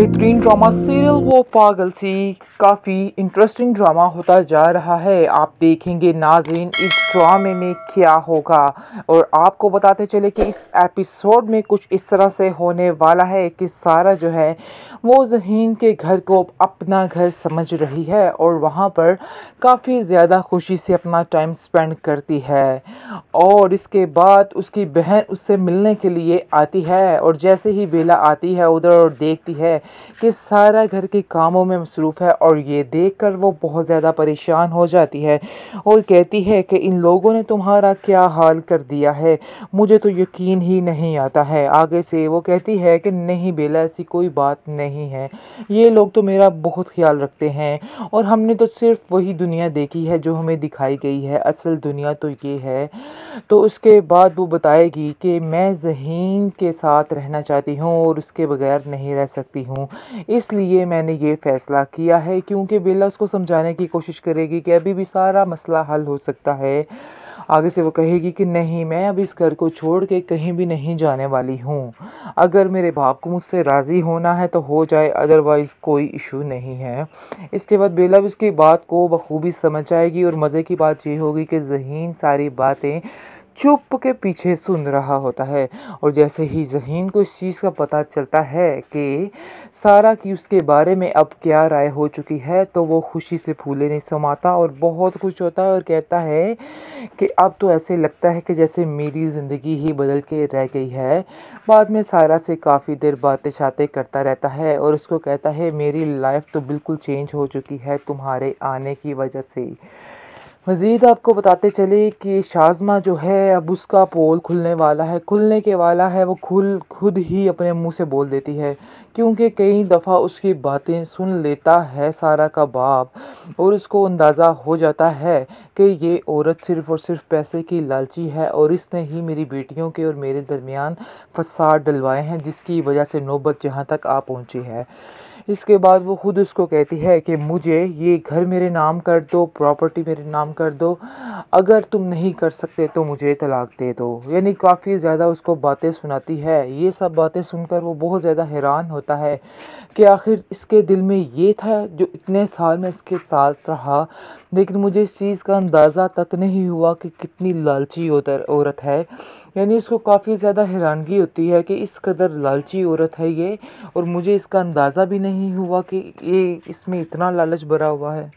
बेहतरीन drama serial वो पागल सी काफ़ी इंटरेस्टिंग ड्रामा होता जा रहा है। आप देखेंगे नाज़रीन इस ड्रामे में क्या होगा, और आपको बताते चले कि इस एपिसोड में कुछ इस तरह से होने वाला है कि सारा जो है वो ज़हीन के घर को अपना घर समझ रही है और वहाँ पर काफ़ी ज़्यादा खुशी से अपना टाइम स्पेंड करती है। और इसके बाद उसकी बहन उससे मिलने के लिए आती है, और जैसे ही बेला आती है उधर और देखती है कि सारा घर के कामों में मसरूफ़ है, और ये देखकर वो बहुत ज़्यादा परेशान हो जाती है और कहती है कि इन लोगों ने तुम्हारा क्या हाल कर दिया है, मुझे तो यकीन ही नहीं आता है। आगे से वो कहती है कि नहीं बेला, ऐसी कोई बात नहीं है, ये लोग तो मेरा बहुत ख्याल रखते हैं और हमने तो सिर्फ वही दुनिया देखी है जो हमें दिखाई गई है, असल दुनिया तो ये है। तो उसके बाद वो बताएगी कि मैं ज़हीन के साथ रहना चाहती हूँ और उसके बगैर नहीं रह सकती हूँ, इसलिए मैंने ये फ़ैसला किया है। क्योंकि बेला उसको समझाने की कोशिश करेगी कि अभी भी सारा मसला हल हो सकता है। आगे से वो कहेगी कि नहीं, मैं अब इस घर को छोड़ के कहीं भी नहीं जाने वाली हूँ। अगर मेरे बाप को मुझसे राज़ी होना है तो हो जाए, अदरवाइज़ कोई इशू नहीं है। इसके बाद बेला भी उसकी बात को बखूबी समझ आएगी, और मज़े की बात ये होगी कि ज़हीन सारी बातें चुप के पीछे सुन रहा होता है। और जैसे ही ज़हीन को इस चीज़ का पता चलता है कि सारा की उसके बारे में अब क्या राय हो चुकी है, तो वो खुशी से फूले नहीं समाता और बहुत खुश होता है और कहता है कि अब तो ऐसे लगता है कि जैसे मेरी ज़िंदगी ही बदल के रह गई है। बाद में सारा से काफ़ी देर बातें शातें करता रहता है और उसको कहता है मेरी लाइफ तो बिल्कुल चेंज हो चुकी है तुम्हारे आने की वजह से। मज़ीद आपको बताते चले कि शाज़मा जो है अब उसका पोल खुलने के वाला है। वो खुद ही अपने मुंह से बोल देती है, क्योंकि कई दफ़ा उसकी बातें सुन लेता है सारा का बाप, और उसको अंदाज़ा हो जाता है कि ये औरत सिर्फ़ और सिर्फ पैसे की लालची है और इसने ही मेरी बेटियों के और मेरे दरमियान फसाद डलवाए हैं, जिसकी वजह से नौबत जहाँ तक आ पहुँची है। इसके बाद वो खुद उसको कहती है कि मुझे ये घर मेरे नाम कर दो, प्रॉपर्टी मेरे नाम कर दो, अगर तुम नहीं कर सकते तो मुझे तलाक दे दो। यानी काफ़ी ज़्यादा उसको बातें सुनाती है। ये सब बातें सुनकर वो बहुत ज़्यादा हैरान होता है कि आखिर इसके दिल में ये था जो इतने साल में इसके साथ रहा, लेकिन मुझे इस चीज़ का अंदाज़ा तक नहीं हुआ कि कितनी लालची औरत है। यानी उसको काफ़ी ज़्यादा हैरानगी होती है कि इस कदर लालची औरत है ये, और मुझे इसका अंदाज़ा भी नहीं हुआ कि ये इसमें इतना लालच भरा हुआ है।